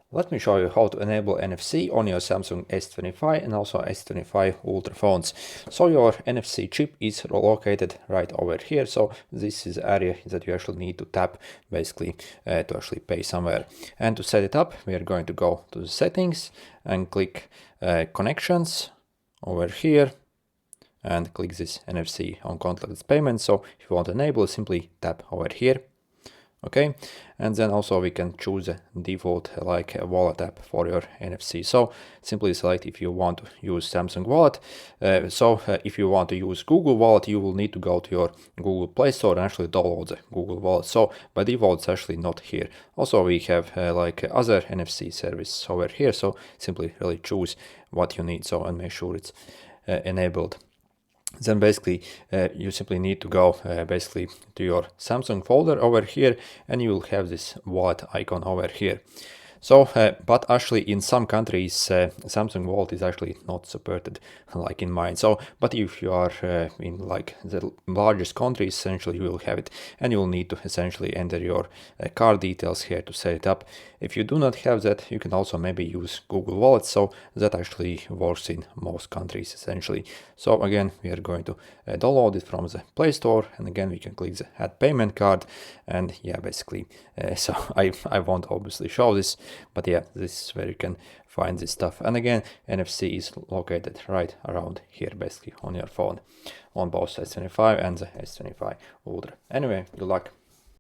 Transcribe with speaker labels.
Speaker 1: Let me show you how to enable NFC on your Samsung S25 and also S25 Ultra phones. So your NFC chip is located right over here. So this is the area that you actually need to tap basically to actually pay somewhere. And to set it up, we are going to go to the settings and click connections over here and click this NFC on contactless payment. So if you want to enable, simply tap over here. Okay, and then also we can choose a default like a wallet app for your NFC. So simply select if you want to use Samsung Wallet. If you want to use Google Wallet, you will need to go to your Google Play Store and actually download the Google Wallet. So by default, it's actually not here. Also, we have like other NFC service over here. So simply really choose what you need. So and make sure it's enabled. Then basically you simply need to go basically to your Samsung folder over here, and you will have this wallet icon over here. So, but actually in some countries, Samsung Wallet is actually not supported like in mine. So, but if you are in like the largest countries, essentially you will have it, and you will need to essentially enter your card details here to set it up. If you do not have that, you can also maybe use Google Wallet. So that actually works in most countries essentially. So again, we are going to download it from the Play Store, and again we can click the add payment card, and yeah, basically so I won't obviously show this, but yeah, this is where you can find this stuff. And again, NFC is located right around here basically on your phone on both S25 and the S25 Ultra. Anyway, good luck.